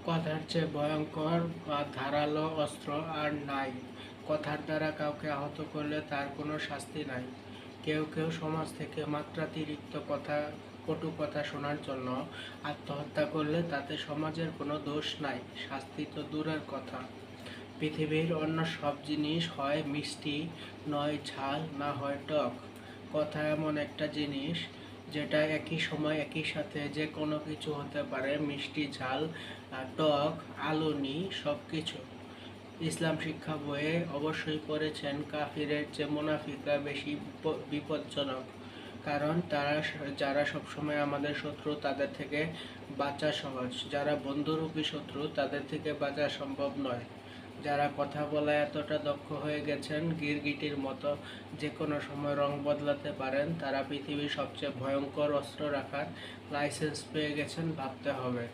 কথার চেয়ে ভয়ঙ্কর বা ধারালো অস্ত্র আর নাই। কথার দ্বারা কাউকে আহত করলে তার কোনো শাস্তি নাই। কেউ কেউ সমাজ থেকে মাত্রাতিরিক্ত কটু কথা শোনার জন্য আত্মহত্যা করলে তাতে সমাজের কোনো দোষ নাই, শাস্তি তো দূরের কথা। পৃথিবীর অন্য সব জিনিস হয় মিষ্টি, নয় ঝাল, না হয় টক। কথা এমন একটা জিনিস যেটা একই সময় একই সাথে যে কোনো কিছু হতে পারে, মিষ্টি, ঝাল, টক, আলুনি, সব কিছু। ইসলাম শিক্ষা বইয়ে অবশ্যই পড়েছেন কাফিরের চেয়ে মুনাফিকরা বেশি বিপজ্জনক। কারণ যারা সবসময় আমাদের শত্রু তাদের থেকে বাঁচা সহজ, যারা বন্ধুরূপী শত্রু তাদের থেকে বাঁচা সম্ভব নয়। যারা কথা বলায় এতটা দক্ষ হয়ে গেছেন গিরগিটির মতো যে কোনো সময় রং বদলাতে পারেন, তারা পৃথিবীর সবচেয়ে ভয়ঙ্কর অস্ত্র রাখার লাইসেন্স পেয়ে গেছেন ভাবতে হবে।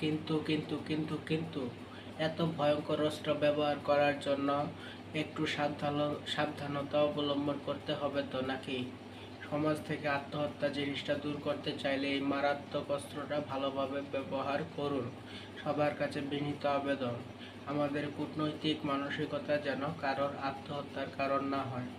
কিন্তু কিন্তু কিন্তু কিন্তু এত ভয়ঙ্কর অস্ত্র ব্যবহার করার জন্য একটু সাবধানতা অবলম্বন করতে হবে তো নাকি? সমাজ থেকে আত্মহত্যা জিনিসটা দূর করতে চাইলে এই মারাত্মক অস্ত্রটা ভালোভাবে ব্যবহার করুন। সবার কাছে বিনীত আবেদন, আমাদের কূটনৈতিক মানসিকতা যেন কারোর আত্মহত্যার কারণ না হয়।